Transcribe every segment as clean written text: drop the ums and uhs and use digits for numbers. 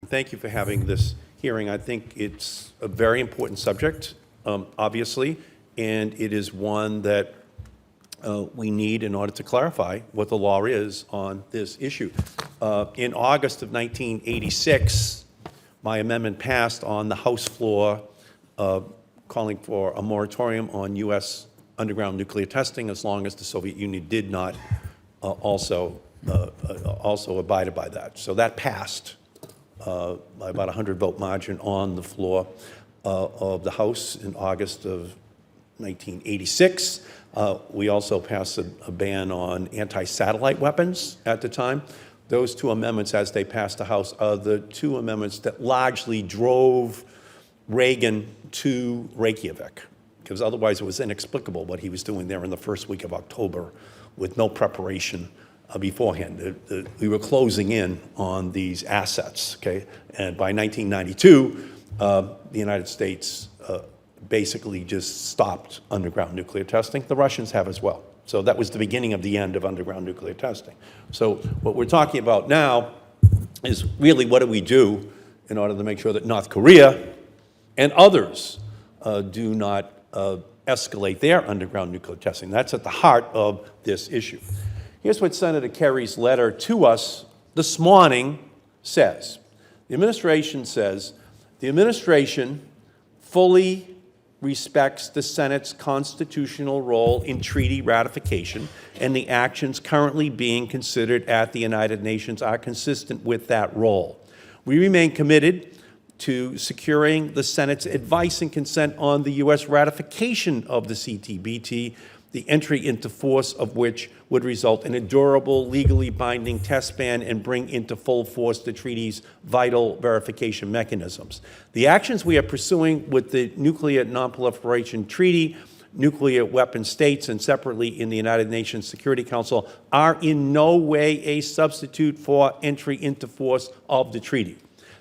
thank you for having this hearing. I think it's a very important subject, obviously, and it is one that we need in order to clarify what the law is on this issue. In August of 1986, my amendment passed on the House floor calling for a moratorium on U.S. underground nuclear testing as long as the Soviet Union did not also abided by that. So that passed by about a 100-vote margin on the floor of the House in August of 1986. We also passed a ban on anti-satellite weapons at the time. Those two amendments, as they passed the House, are the two amendments that largely drove Reagan to Reykjavik, because otherwise it was inexplicable what he was doing there in the first week of October with no preparation beforehand. We were closing in on these assets, okay? And by 1992, the United States basically just stopped underground nuclear testing. The Russians have as well. So that was the beginning of the end of underground nuclear testing. So what we're talking about now is really what do we do in order to make sure that North Korea and others do not escalate their underground nuclear testing. That's at the heart of this issue. Here's what Senator Kerry's letter to us this morning says. The administration says, the administration fully respects the Senate's constitutional role in treaty ratification, and the actions currently being considered at the United Nations are consistent with that role. We remain committed to securing the Senate's advice and consent on the U.S. ratification of the CTBT, the entry into force of which would result in a durable, legally binding test ban and bring into full force the treaty's vital verification mechanisms. The actions we are pursuing with the Nuclear Nonproliferation Treaty, nuclear weapon states, and separately in the United Nations Security Council are in no way a substitute for entry into force of the treaty.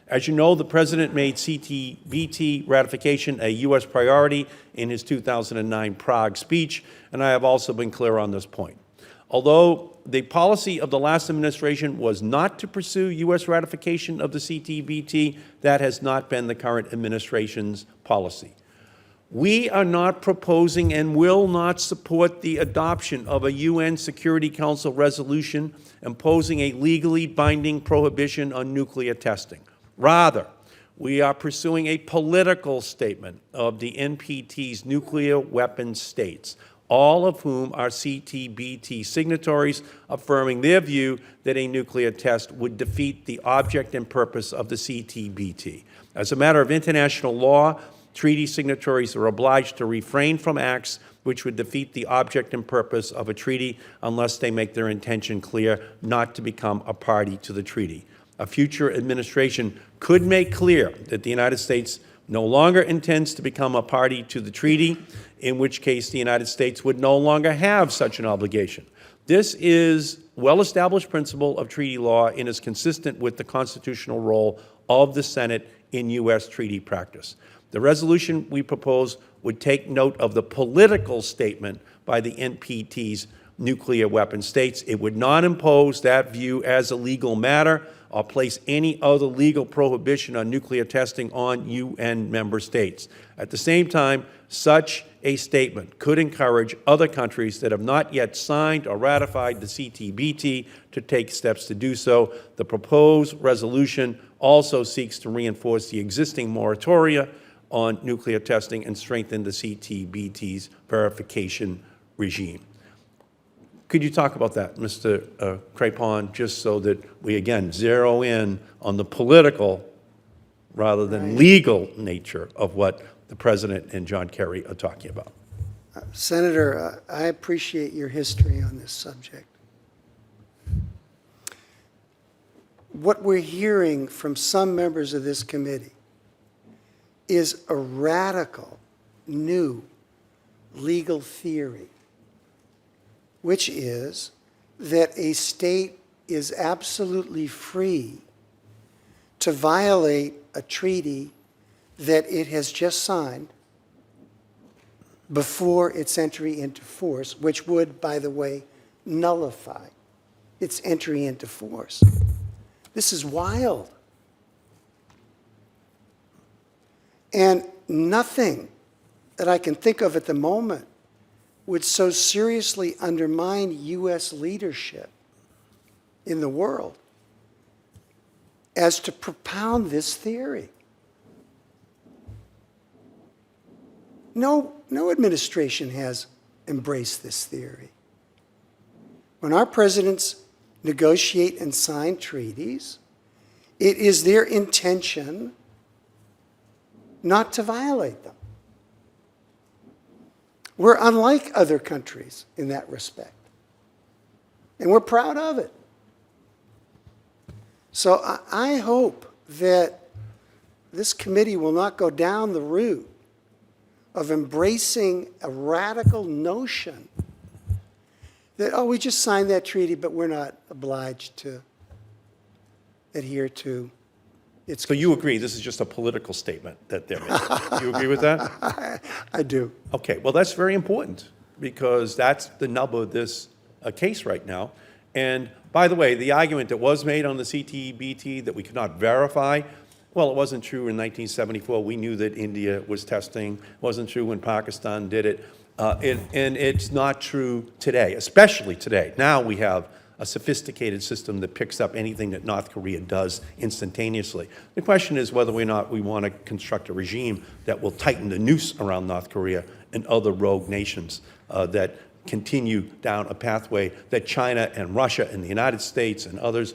As you know, the President made CTBT ratification a U.S. priority in his 2009 Prague speech, and I have also been clear on this point. Although the policy of the last administration was not to pursue U.S. ratification of the CTBT, that has not been the current administration's policy. We are not proposing and will not support the adoption of a UN Security Council resolution imposing a legally binding prohibition on nuclear testing. Rather, we are pursuing a political statement of the NPT's nuclear weapons states, all of whom are CTBT signatories, affirming their view that a nuclear test would defeat the object and purpose of the CTBT. As a matter of international law, treaty signatories are obliged to refrain from acts which would defeat the object and purpose of a treaty unless they make their intention clear not to become a party to the treaty. A future administration could make clear that the United States no longer intends to become a party to the treaty, in which case the United States would no longer have such an obligation. This is well-established principle of treaty law and is consistent with the constitutional role of the Senate in U.S. treaty practice. The resolution we propose would take note of the political statement by the NPT's nuclear weapon states. It would not impose that view as a legal matter or place any other legal prohibition on nuclear testing on UN member states. At the same time, such a statement could encourage other countries that have not yet signed or ratified the CTBT to take steps to do so. The proposed resolution also seeks to reinforce the existing moratoria on nuclear testing and strengthen the CTBT's verification regime. Could you talk about that, Mr. Crapon, just so that we, again, zero in on the political rather than legal nature of what the President and John Kerry are talking about? Senator, I appreciate your history on this subject. What we're hearing from some members of this committee is a radical, new legal theory, which is that a state is absolutely free to violate a treaty that it has just signed before its entry into force, which would, by the way, nullify its entry into force. This is wild. And nothing that I can think of at the moment would so seriously undermine U.S. leadership in the world as to propound this theory. No administration has embraced this theory. When our presidents negotiate and sign treaties, it is their intention not to violate them. We're unlike other countries in that respect, and we're proud of it. So I hope that this committee will not go down the route of embracing a radical notion that, oh, we just signed that treaty, but we're not obliged to adhere to its. So you agree this is just a political statement that they're making? You agree with that? I do. Okay, well, that's very important because that's the nub of this case right now. And by the way, the argument that was made on the CTBT that we could not verify, well, it wasn't true in 1974. We knew that India was testing. It wasn't true when Pakistan did it. And it's not true today, especially today. Now we have a sophisticated system that picks up anything that North Korea does instantaneously. The question is whether or not we want to construct a regime that will tighten the noose around North Korea and other rogue nations that continue down a pathway that China and Russia and the United States and others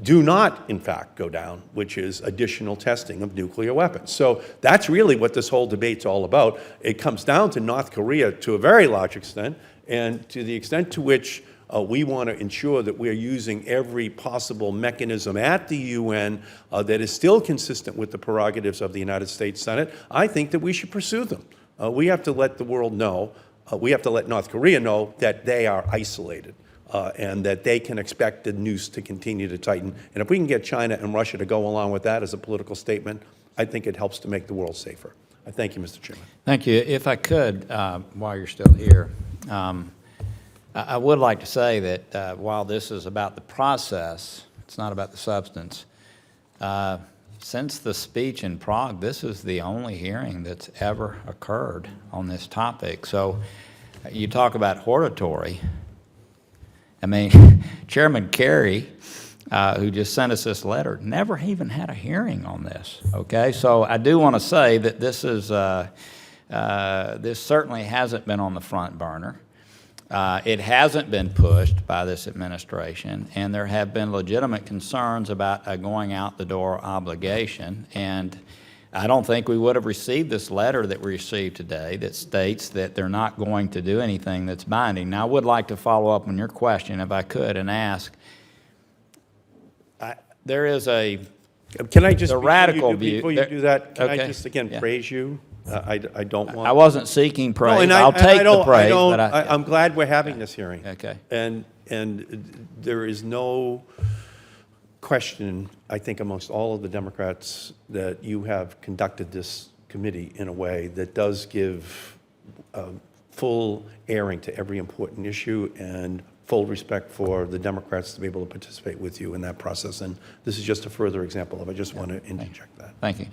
do not, in fact, go down, which is additional testing of nuclear weapons. So that's really what this whole debate's all about. It comes down to North Korea to a very large extent, and to the extent to which we want to ensure that we're using every possible mechanism at the UN that is still consistent with the prerogatives of the United States Senate, I think that we should pursue them. We have to let the world know, we have to let North Korea know that they are isolated. And that they can expect the noose to continue to tighten. And if we can get China and Russia to go along with that as a political statement, I think it helps to make the world safer. I thank you, Mr. Chairman. Thank you. If I could, while you're still here, I would like to say that while this is about the process, it's not about the substance. Since the speech in Prague, this is the only hearing that's ever occurred on this topic. So you talk about hortatory. I mean, Chairman Kerry, who just sent us this letter, never even had a hearing on this, okay? So I do want to say that this is, this certainly hasn't been on the front burner. It hasn't been pushed by this administration, and there have been legitimate concerns about a going out the door obligation, and I don't think we would have received this letter that we received today that states that they're not going to do anything that's binding. Now, I would like to follow up on your question, if I could, and ask, there is a Can I just, the radical view. before you do that, can I Okay. just again Yeah. praise you? I don't want. I wasn't seeking praise. No, and I'll take the praise, but I'm glad we're having this hearing. Okay. And there is no question, I think, amongst all of the Democrats that you have conducted this committee in a way that does give full airing to every important issue and full respect for the Democrats to be able to participate with you in that process. And this is just a further example of it. I just want to interject that. Thank you.